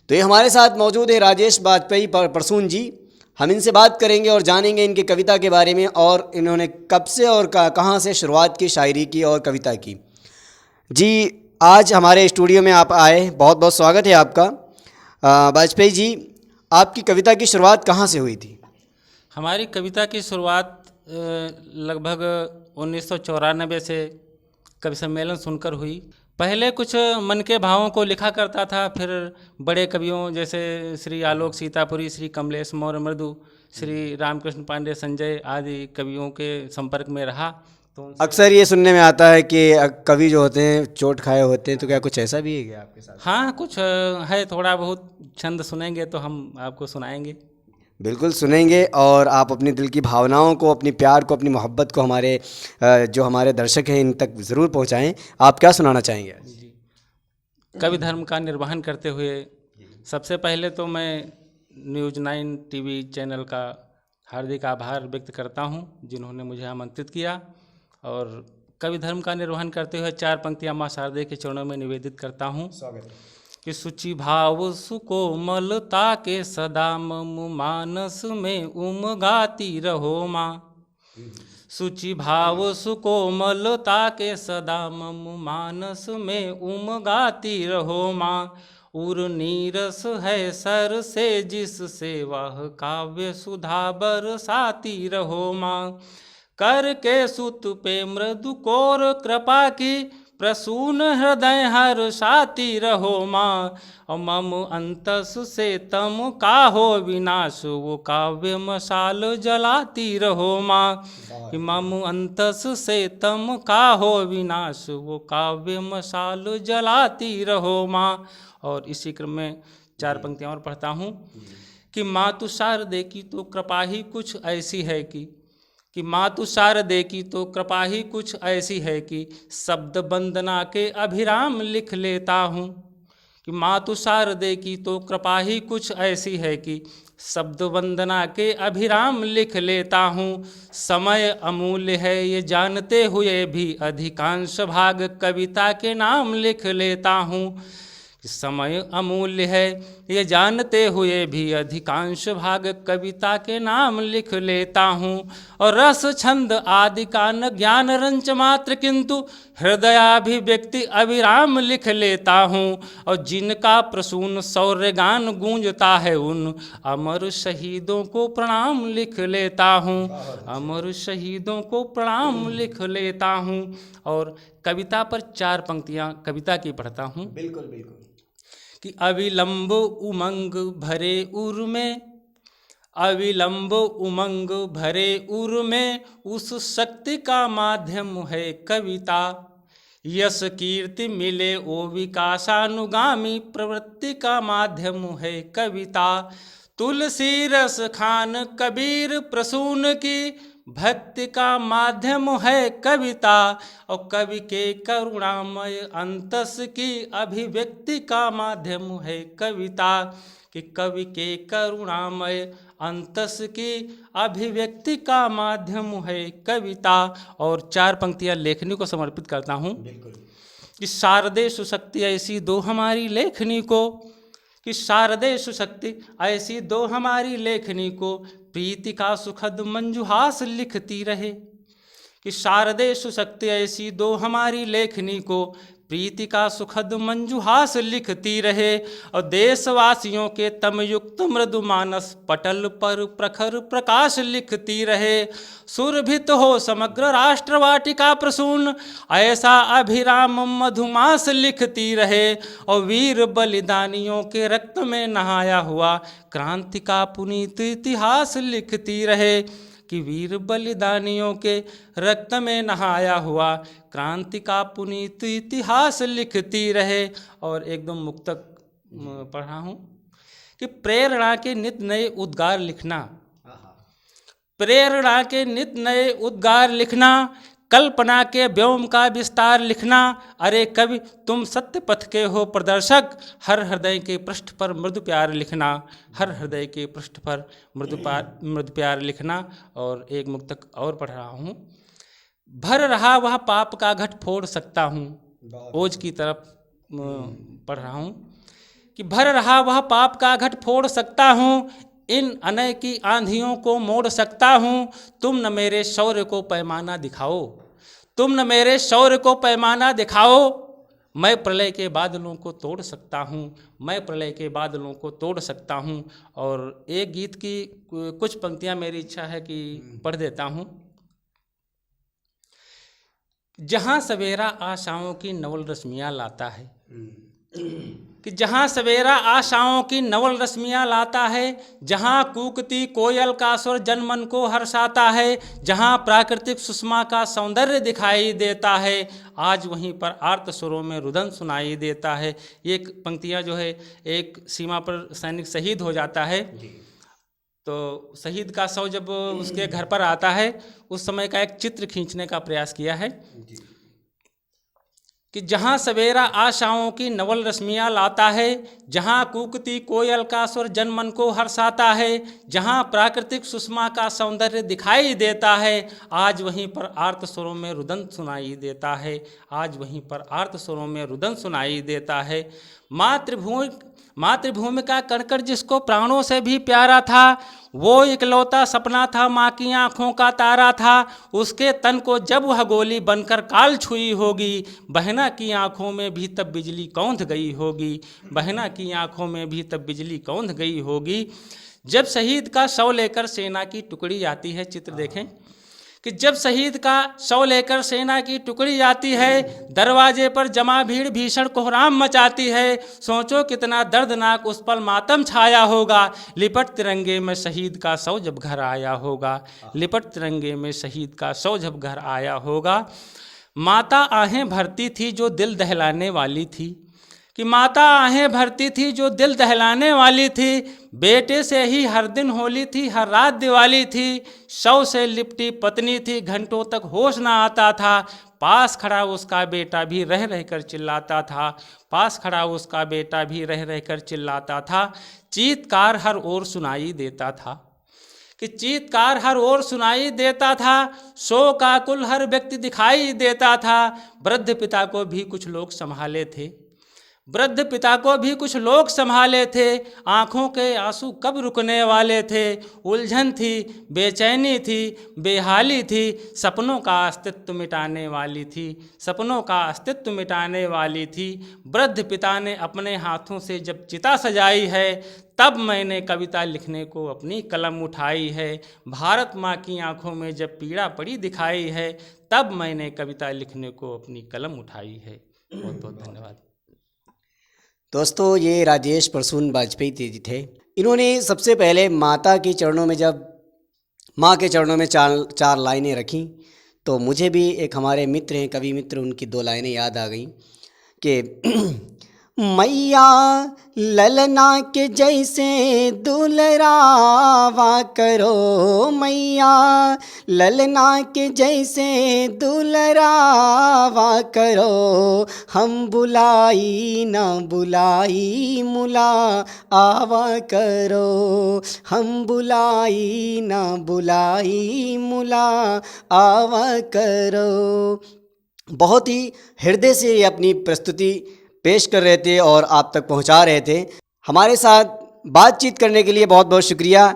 तो ये हमारे साथ मौजूद है राजेश वाजपेयी परसून जी। हम इनसे बात करेंगे और जानेंगे इनकी कविता के बारे में और इन्होंने कब से और कहाँ से शुरुआत की शायरी की और कविता की। जी, आज हमारे स्टूडियो में आप आए, बहुत बहुत स्वागत है आपका। वाजपेयी जी, आपकी कविता की शुरुआत कहाँ से हुई थी? हमारी कविता की शुरुआत लगभग 1994 से कवि सम्मेलन सुनकर हुई। पहले कुछ मन के भावों को लिखा करता था, फिर बड़े कवियों जैसे श्री आलोक सीतापुरी, श्री कमलेश मौर्य मृदु, श्री रामकृष्ण पांडे संजय आदि कवियों के संपर्क में रहा। तो अक्सर ये सुनने में आता है कि कवि जो होते हैं चोट खाए होते हैं, तो क्या कुछ ऐसा भी है क्या आपके साथ? हाँ, कुछ है, थोड़ा बहुत छंद सुनेंगे तो हम आपको सुनाएंगे। बिल्कुल सुनेंगे, और आप अपनी दिल की भावनाओं को, अपनी प्यार को, अपनी मोहब्बत को हमारे जो हमारे दर्शक हैं इन तक ज़रूर पहुंचाएं। आप क्या सुनाना चाहेंगे आज? जी, कवि धर्म का निर्वहन करते हुए सबसे पहले तो मैं न्यूज़ 9 टीवी चैनल का हार्दिक आभार व्यक्त करता हूं, जिन्होंने मुझे आमंत्रित किया, और कवि धर्म का निर्वहन करते हुए 4 पंक्तियां माँ शारदे के चरणों में निवेदित करता हूं कि शुचि भाव सुकोमलता के सदा मम मानस में उमगाती रहो माँ। शुचि भाव सुकोमलता के सदा मम मानस में उमगाती रहो माँ। उर नीरस है सर से जिससे वह काव्य सुधा बरसाती रहो माँ। कर के सुत पे मृदु कोर कृपा की प्रसून हृदय हर्षाती रहो माँ। मम अंतस से तम का हो विनाश वो काव्य मशाल जलाती रहो माँ। मम अंतस से तम का हो विनाश वो काव्य मशाल जलाती रहो माँ। और इसी क्रम में 4 पंक्तियाँ और पढ़ता हूँ कि मातु शारदे की तो कृपा ही कुछ ऐसी है कि मातु शारदे की तो कृपा ही कुछ ऐसी है कि शब्द वंदना के अभिराम लिख लेता हूँ। कि मातु शारदे की तो कृपा ही कुछ ऐसी है कि शब्द वंदना के अभिराम लिख लेता हूँ। समय अमूल्य है ये जानते हुए भी अधिकांश भाग कविता के नाम लिख लेता हूँ। समय अमूल्य है ये जानते हुए भी अधिकांश भाग कविता के नाम लिख लेता हूँ। और रस छंद आदि का न ज्ञान रंच मात्र किंतु हृदयाभिव्यक्ति अविराम लिख लेता हूँ। और जिनका प्रसून शौर्य गान गूंजता है उन अमर शहीदों को प्रणाम लिख लेता हूँ। अमर शहीदों को प्रणाम लिख लेता हूँ। और कविता पर 4 पंक्तियाँ कविता की पढ़ता हूँ। बिल्कुल बिल्कुल। कि अविलंब उमंग भरे उर में, अविलंब उमंग भरे उर में उस शक्ति का माध्यम है कविता। यश कीर्ति मिले ओ विकासानुगामी प्रवृत्ति का माध्यम है कविता। तुलसी रस खान कबीर प्रसून की भक्ति का माध्यम है कविता। और कवि के करुणामय अंतस की अभिव्यक्ति का माध्यम है कविता। कि कवि के करुणामय अंतस की अभिव्यक्ति का माध्यम है कविता। और 4 पंक्तियां लेखनी को समर्पित करता हूँ। कि शारदे सुशक्ति ऐसी दो हमारी लेखनी को, कि शारदे सुशक्ति ऐसी दो हमारी लेखनी को प्रीति का सुखद मंजुहास लिखती रहे। कि शारदे सुशक्ति ऐसी दो हमारी लेखनी को प्रीति का सुखद मंजुहास लिखती रहे। और देशवासियों के तमयुक्त मृदु मानस पटल पर प्रखर प्रकाश लिखती रहे। सुरभित हो समग्र राष्ट्रवाटिका प्रसून ऐसा अभिराम मधुमास लिखती रहे। और वीर बलिदानियों के रक्त में नहाया हुआ क्रांति का पुनीत इतिहास लिखती रहे। कि वीर बलिदानियों के रक्त में नहाया हुआ क्रांति का पुनीत इतिहास लिखती रहे। और एकदम मुक्तक पढ़ रहा हूँ कि प्रेरणा के नित नए उद्गार लिखना, प्रेरणा के नित नए उद्गार लिखना, कल्पना के व्योम का विस्तार लिखना। अरे कवि तुम सत्य पथ के हो प्रदर्शक, हर हृदय के पृष्ठ पर मृदु प्यार लिखना, हर हृदय के पृष्ठ पर मृदु प्यार लिखना। और एक मुक्तक और पढ़ रहा हूँ। भर रहा वह पाप का घट फोड़ सकता हूँ, ओज की तरफ पढ़ रहा हूँ कि भर रहा वह पाप का घट फोड़ सकता हूँ, इन अनय की आंधियों को मोड़ सकता हूँ। तुम न मेरे शौर्य को पैमाना दिखाओ, तुम न मेरे शौर्य को पैमाना दिखाओ। मैं प्रलय के बादलों को तोड़ सकता हूँ, मैं प्रलय के बादलों को तोड़ सकता हूँ। और एक गीत की कुछ पंक्तियाँ मेरी इच्छा है कि पढ़ देता हूँ। जहाँ सवेरा आशाओं की नवल रश्मियाँ लाता है, कि जहाँ सवेरा आशाओं की नवल रश्मियाँ लाता है, जहाँ कूकती कोयल का स्वर जनमन को हर्षाता है, जहाँ प्राकृतिक सुषमा का सौंदर्य दिखाई देता है, आज वहीं पर आर्त सुरों में रुदन सुनाई देता है। ये पंक्तियाँ जो है, एक सीमा पर सैनिक शहीद हो जाता है, तो शहीद का शव जब उसके घर पर आता है, उस समय का एक चित्र खींचने का प्रयास किया है कि जहाँ सवेरा आशाओं की नवल रश्मियाँ लाता है, जहाँ कूकती कोयल का स्वर जनमन को हर्षाता है, जहाँ प्राकृतिक सुषमा का सौंदर्य दिखाई देता है, आज वहीं पर आर्त स्वरों में रुदन सुनाई देता है, आज वहीं पर आर्त स्वरों में रुदन सुनाई देता है। मातृभूमि का कण-कण जिसको प्राणों से भी प्यारा था, वो इकलौता सपना था, माँ की आँखों का तारा था। उसके तन को जब वह गोली बनकर काल छुई होगी, बहना की आँखों में भी तब बिजली कौंध गई होगी, बहना की आँखों में भी तब बिजली कौंध गई होगी। जब शहीद का शव लेकर सेना की टुकड़ी आती है, चित्र देखें कि जब शहीद का शव लेकर सेना की टुकड़ी आती है, दरवाजे पर जमा भीड़ भीषण कोहराम मचाती है। सोचो कितना दर्दनाक उस पर मातम छाया होगा, लिपट तिरंगे में शहीद का शव जब घर आया होगा, लिपट तिरंगे में शहीद का शव जब घर आया होगा। माता आहें भरती थी जो दिल दहलाने वाली थी, कि माता आहें भरती थी जो दिल दहलाने वाली थी। बेटे से ही हर दिन होली थी, हर रात दिवाली थी। शव से लिपटी पत्नी थी, घंटों तक होश ना आता था। पास खड़ा उसका बेटा भी रह रह कर चिल्लाता था, पास खड़ा उसका बेटा भी रह रह कर चिल्लाता था। चीत्कार हर ओर सुनाई देता था, कि चीत्कार हर ओर सुनाई देता था। शोकाकुल हर व्यक्ति दिखाई देता था। वृद्ध पिता को भी कुछ लोग संभाले थे, वृद्ध पिता को भी कुछ लोग संभाले थे। आँखों के आंसू कब रुकने वाले थे। उलझन थी, बेचैनी थी, बेहाली थी, सपनों का अस्तित्व मिटाने वाली थी, सपनों का अस्तित्व मिटाने वाली थी। वृद्ध पिता ने अपने हाथों से जब चिता सजाई है, तब मैंने कविता लिखने को अपनी कलम उठाई है। भारत माँ की आँखों में जब पीड़ा पड़ी दिखाई है, तब मैंने कविता लिखने को अपनी कलम उठाई है। बहुत बहुत धन्यवाद। दोस्तों, ये राजेश प्रसून वाजपेयी जी थे। इन्होंने सबसे पहले माता के चरणों में, जब माँ के चरणों में चार लाइनें रखी, तो मुझे भी एक हमारे मित्र हैं, कवि मित्र, उनकी 2 लाइनें याद आ गई कि मैया ललना के जैसे दुलरावा करो, मैया ललना के जैसे दुलरावा करो। हम बुलाई ना बुलाई मुला आवा करो, हम बुलाई ना बुलाई मुला आवा करो। बहुत ही हृदय से अपनी प्रस्तुति पेश कर रहे थे और आप तक पहुंचा रहे थे। हमारे साथ बातचीत करने के लिए बहुत बहुत शुक्रिया।